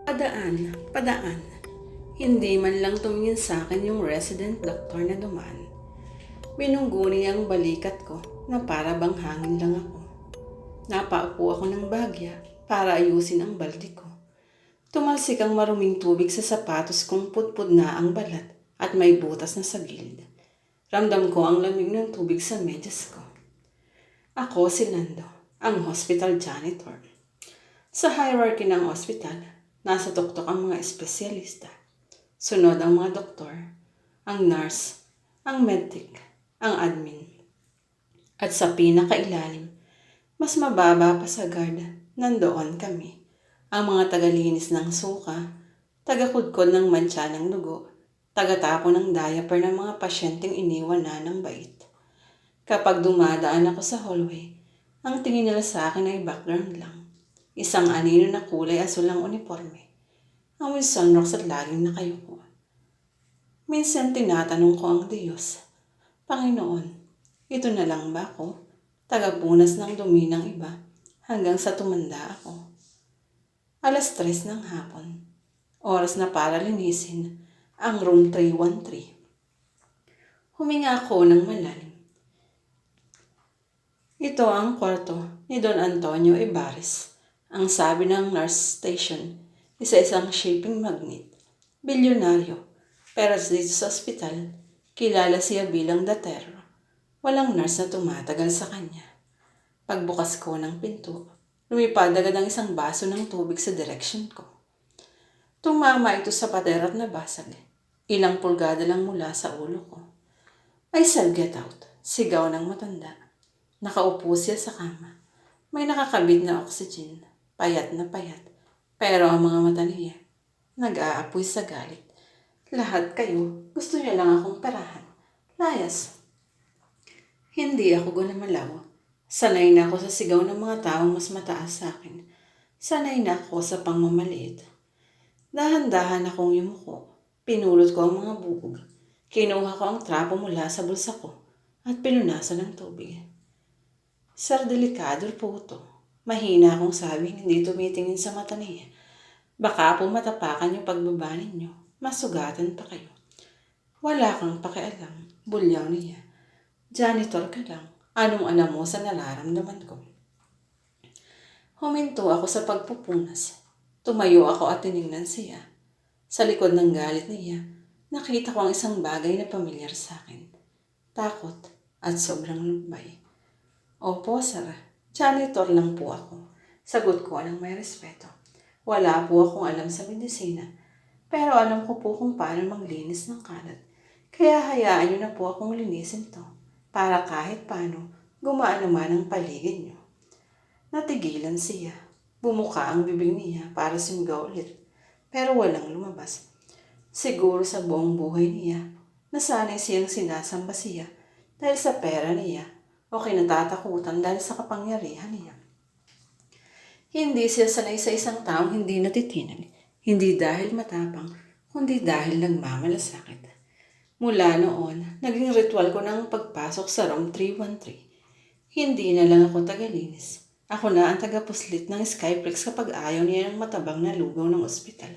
Padaan. Hindi man lang tumingin sa akin yung resident doctor na dumaan. Binunggo niya ang balikat ko na para bang hangin lang ako. Napaupo ako ng bahagya para ayusin ang balde ko. Tumalsik ang maruming tubig sa sapatos kong pudpud na ang balat at may butas na sa gilid. Ramdam ko ang lamig ng tubig sa medyas ko. Ako si Nando, ang hospital janitor. Sa hierarchy ng ospital, nasa tuktok ang mga espesyalista. Sunod ang mga doktor, ang nurse, ang medtech, ang admin. At sa pinakailalim, mas mababa pa sa guard, nandoon kami. Ang mga tagalinis ng suka, tagakudkod ng mantsa ng dugo, tagatapon ng diaper ng mga pasyenteng iniwan na ng bait. Kapag dumadaan ako sa hallway, ang tingin nila sa akin ay background lang. Isang anino na kulay asul ang uniforme. Ang sunrocks at laging nakayuko. Minsan tinatanong ko ang Diyos, Panginoon, ito na lang ba ako? Tagapunas ng dumi ng iba hanggang sa tumanda ako. 3:00 ng hapon. Oras na para linisin ang room 313. Huminga ako ng malalim. Ito ang kwarto ni Don Antonio Ibares. Ang sabi ng nurse station, isa-isang shipping magnate. Bilyonaryo, pero dito sa ospital, kilala siya bilang datero. Walang nurse na tumatagal sa kanya. Pagbukas ko ng pinto, lumipad agad ang isang baso ng tubig sa direksyon ko. Tumama ito sa pader at nabasag. Ilang pulgada lang mula sa ulo ko. I said, get out. Sigaw ng matanda. Nakaupo siya sa kama. May nakakabit na oxygen. Payat na payat. Pero ang mga mata niya, nag-aapoy sa galit. Lahat kayo, gusto niya lang akong perahan. Layas. Hindi ako gumalaw. Sanay na ako sa sigaw ng mga taong mas mataas sa akin. Sanay na ako sa pangmamaliit. Dahan-dahan akong yumuko. Pinulot ko ang mga bubog. Kinuha ko ang trapo mula sa bulsa ko at pinunasan ng tubig. Sir, delikado po ito. Mahina akong sabing hindi tumitingin sa mata niya. Baka po matapakan yung pagbaba ninyo. Masugatan pa kayo. Wala kang pakialam. Bulyaw niya. Janitor ka lang. Anong alam mo sa nararamdaman ko? Huminto ako sa pagpupunas. Tumayo ako at tinignan siya. Sa likod ng galit niya, nakita ko ang isang bagay na pamilyar sa akin. Takot at sobrang lumbay. Opo, sir. Janitor lang po ako. Sagot ko ng may respeto. Wala po akong alam sa medisina. Pero alam ko po kung paano maglinis ng kalat. Kaya hayaan niyo na po akong linisin to. Para kahit paano, gumaan naman ang paligid niyo. Natigilan siya. Bumuka ang bibig niya para sumigaw ulit. Pero walang lumabas. Siguro sa buong buhay niya, nasanay siyang sinasamba siya dahil sa pera niya o kinatatakutan dahil sa kapangyarihan niya. Hindi siya sanay sa isang taong hindi natitinag, hindi dahil matapang, kundi dahil nagmamalasakit. Mula noon, naging ritual ko ng pagpasok sa room 313. Hindi na lang ako tagalinis. Ako na ang tagapuslit ng Skyflex kapag ayaw niya ng matabang na lugaw ng ospital.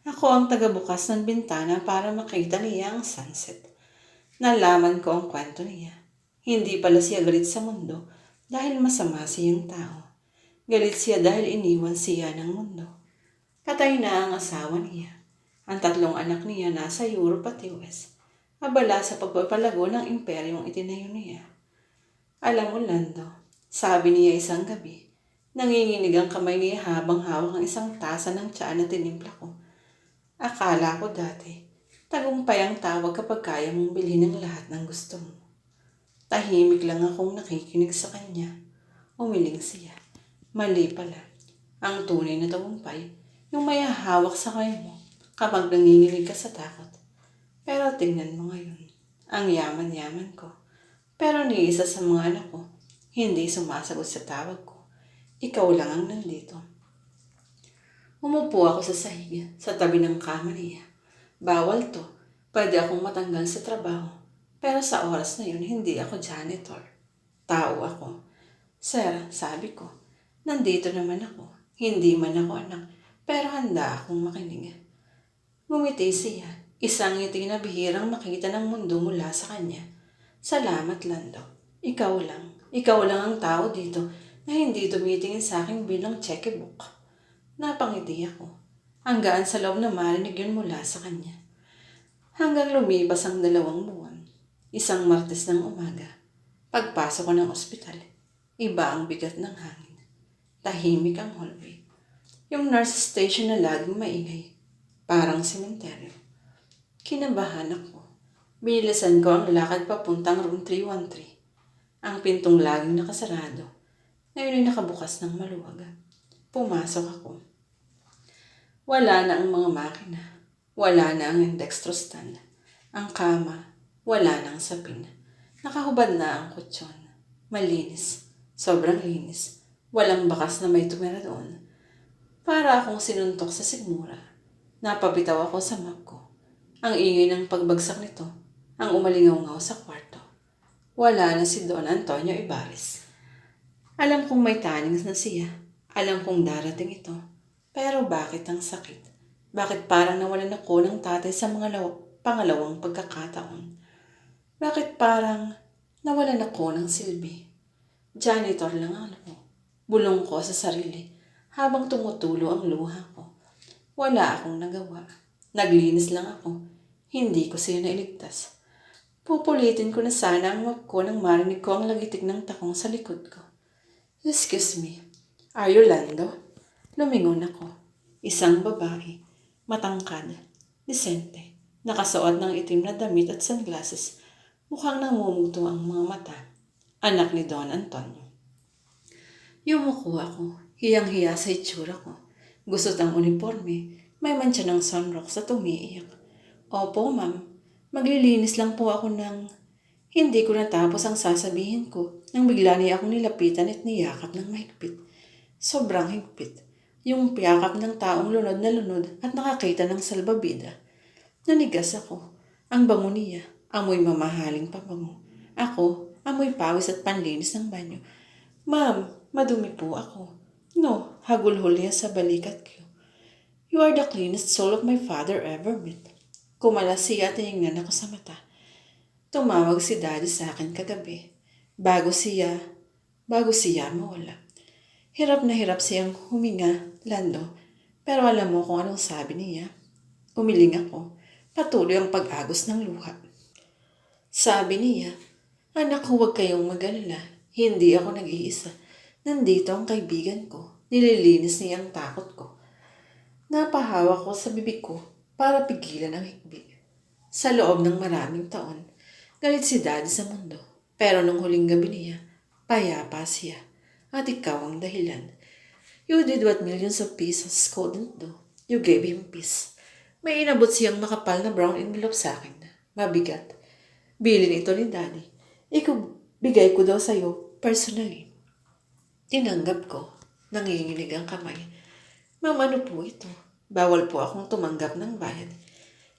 Ako ang tagabukas ng bintana para makita niya ang sunset. Nalaman ko ang kwento niya. Hindi pala siya galit sa mundo dahil masama siyang tao. Galit siya dahil iniwan siya ng mundo. Patay na ang asawa niya. Ang 3 anak niya nasa Europe at US. Abala sa pagpapalago ng imperyong itinayo niya. Alam mo, Lando, sabi niya isang gabi, nanginginig ang kamay niya habang hawak ang isang tasa ng tsaa na tinimpla ko. Akala ko dati, tagumpay ang tawag kapag kaya mong bilhin ang lahat ng gusto mo. Tahimik lang akong nakikinig sa kanya. Umiling siya. Mali pala. Ang tunay na tagumpay, yung may hawak sa kamay mo kapag nanginginig ka sa takot. Pero tingnan mo ngayon, ang yaman-yaman ko. Pero ni isa sa mga anak ko, hindi sumasagot sa tawag ko. Ikaw lang ang nandito. Umupo ako sa sahig, sa tabi ng kama niya. Bawal to. Pwede akong matanggal sa trabaho. Pero sa oras na yun, hindi ako janitor. Tao ako. Sir, sabi ko, nandito naman ako. Hindi man ako anak. pero handa akong makinig. Ngumiti siya, isang ngiti na bihirang makita ng mundo mula sa kanya. Salamat, Lando. Ikaw lang ang tao dito na hindi tumitingin sa akin bilang checkbook. Napangiti ako. Hanggaan sa loob na marinig yun mula sa kanya. Hanggang lumipas ang 2 buwan. Isang Martes ng umaga. Pagpasok ko ng ospital, iba ang bigat ng hangin. Tahimik ang hallway. Yung nurse station na laging maingay. Parang sementeryo. Kinabahan ako. Binilisan ko ang lakad papuntang room 313. Ang pintong laging nakasarado. Ngayon ay nakabukas ng maluwag. Pumasok ako. Wala na ang mga makina. Wala na ang dextrostand. Ang kama, wala na ang sapin. Nakahubad na ang kutsyon. Malinis. Sobrang linis. Walang bakas na may tumira doon. Para akong sinuntok sa sigmura. Napabitaw ako sa map ko. Ang ingay ng pagbagsak nito. Ang umalingaw-ngaw sa kwarto. Wala na si Don Antonio Ibares. Alam kong may tanings na siya. Alam kong darating ito. Pero bakit ang sakit? Bakit parang nawalan ako ng tatay sa mga pangalawang pagkakataon? Bakit parang nawalan ako ng silbi? Janitor lang ako. Bulong ko sa sarili habang tumutulo ang luha ko. Wala akong nagawa. Naglinis lang ako. Hindi ko siya nailigtas. Pupulitin ko na sana ang map ko nang marinig ko ang lagitik ng takong sa likod ko. Excuse me, are you Lando? Lumingon ako. Isang babae, matangkad, disente, nakasuot ng itim na damit at sunglasses. Mukhang namumugto ang mga mata. Anak ni Don Antonio. Yumuko ako, hiyang-hiya sa itsura ko. Gusot ang uniforme, may mancha ng sunrocks at umiiyak. Opo, ma'am. Maglilinis lang po ako ng... Hindi ko natapos ang sasabihin ko nang bigla niya akong nilapitan at niyakap ng mahigpit. Sobrang higpit. Yung piyakap ng taong lunod na lunod at nakakita ng salbabida. Nanigas ako. Ang bango niya, amoy mamahaling pabango. Ako, amoy pawis at panlinis ng banyo. Ma'am, madumi po ako. No, hagulhol niya sa balikat ko. You are the cleanest soul of my father ever met. Kumalas siya at tinignan ako sa mata. Tumawag si Daddy sa akin kagabi. Bago siya mawala. Hirap na hirap siyang huminga, Lando. Pero alam mo kung anong sabi niya. Umiling ako. Patuloy ang pag-agos ng luha. Sabi niya, anak, huwag kayong mag-alala. Hindi ako nag-iisa. Nandito ang kaibigan ko. Nililinis niya ang takot ko. Napahawak ko sa bibig ko para pigilan ang hikbi. Sa loob ng maraming taon, galit si Daddy sa mundo. Pero nung huling gabi niya, payapa siya. At ikaw ang dahilan. You did what millions of pesos couldn't do. You gave him peace. May inabot siyang makapal na brown envelope sa akin. Mabigat. Bilin ito ni Daddy. Bigay ko daw sa'yo personally. Tinanggap ko. Nanginginig ang kamay. Ma'am, ano po ito? Bawal po akong tumanggap ng bayad.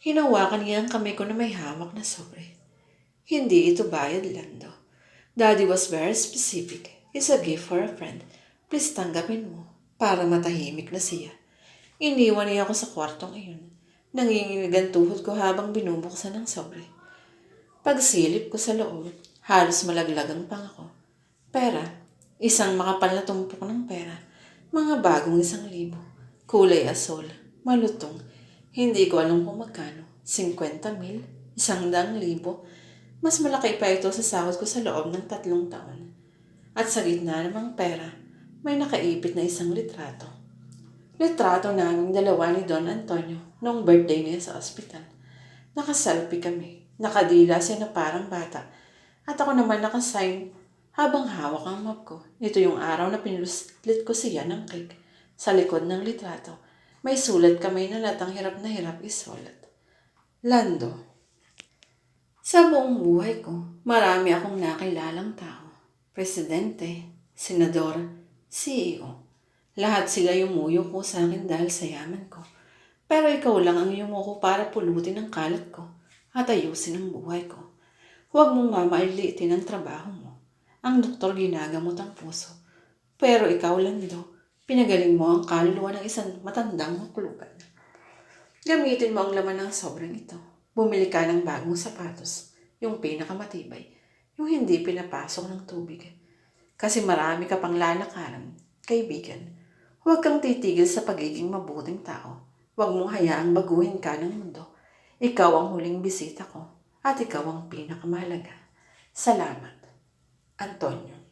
Hinawakan niya ang kamay ko na may hawak na sobre. Hindi ito bayad, Lando. Daddy was very specific. It's a gift for a friend. Please tanggapin mo. Para matahimik na siya. Iniwan niya ako sa kwartong iyon. Nanginginig ang tuhod ko habang binubuksan ng sobre. Pagsilip ko sa loob, halos malaglag ang pangako. Pera. Isang makapal na tumpok ng pera. Mga bagong 1,000. Kulay asol. Malutong. Hindi ko alam kung magkano. 50,000? 100,000? Mas malaki pa ito sa sahod ko sa loob ng 3 taon. At sa gitna namang pera, may nakaipit na isang litrato. Litrato naming dalawa ni Don Antonio noong birthday niya sa ospital. Nakaselfie kami. Nakadila siya na parang bata. At ako naman nakasign habang hawak ang map ko. Ito yung araw na pinulit ko siya ng cake. Sa likod ng litrato, may sulat kami na latang hirap na hirap isulat. Lando. Sa buong buhay ko, marami akong nakilalang tao. Presidente, senador, CEO. Lahat sila yumuyo ko sa akin dahil sa yaman ko. Pero ikaw lang ang yumuko para pulutin ang kalat ko at ayusin ang buhay ko. Huwag mong mamailiitin ang trabaho mo. Ang doktor ginagamot ang puso. Pero ikaw, Lando, Pinagaling mo ang kaluluwa ng isang matandang hukluban. Gamitin mo ang laman ng sobrang ito. Bumili ka ng bagong sapatos, yung pinakamatibay, yung hindi pinapasok ng tubig. Kasi marami ka pang lalakaran, kaibigan. Huwag kang titigil sa pagiging mabuting tao. Huwag mong hayaang baguhin ka ng mundo. Ikaw ang huling bisita ko at ikaw ang pinakamahalaga. Salamat, Antonio.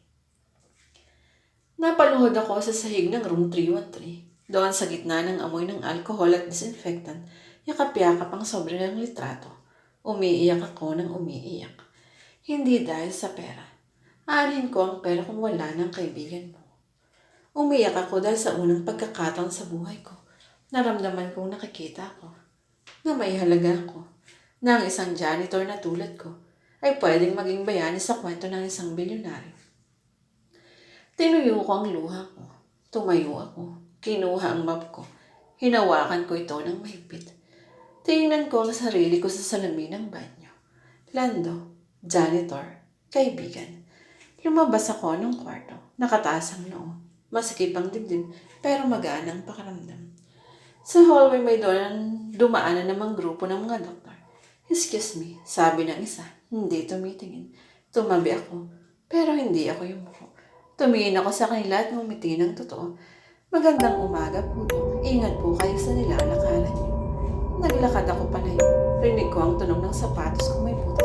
Napaluhod ako sa sahig ng room 313. Doon sa gitna ng amoy ng alcohol at disinfectant, yakap-yakap ang sobrang litrato. Umiiyak ako ng umiiyak. Hindi dahil sa pera. Aanhin ko ang pera kung wala ng kaibigan mo. Umiyak ako dahil sa unang pagkakataon sa buhay ko. Naramdaman kong nakikita ako. Na may halaga ako. Na ang isang janitor na tulad ko ay pwedeng maging bayani sa kwento ng isang bilyonaryo. Tinuyo ko ang luha ko. Tumayo ako. Kinuha ang map ko. Hinawakan ko ito ng mahigpit. Tingnan ko ang sarili ko sa salamin ng banyo. Lando, janitor, kaibigan. Lumabas ako ng kwarto. Nakataas ang noo. Masikip ang dibdib, pero magaan ang pakiramdam. Sa hallway may dumaan na namang grupo ng mga doktor. Excuse me, sabi ng isa. Hindi tumitingin. Tumabi ako, pero hindi ako yumuko. Tumingin ako sa kanila at ngumiti ng totoo. Magandang umaga po. Ingat po kayo sa nilalakaran niyo. Naglakad ako palayo. Rinig ko ang tunog ng sapatos kung may butas.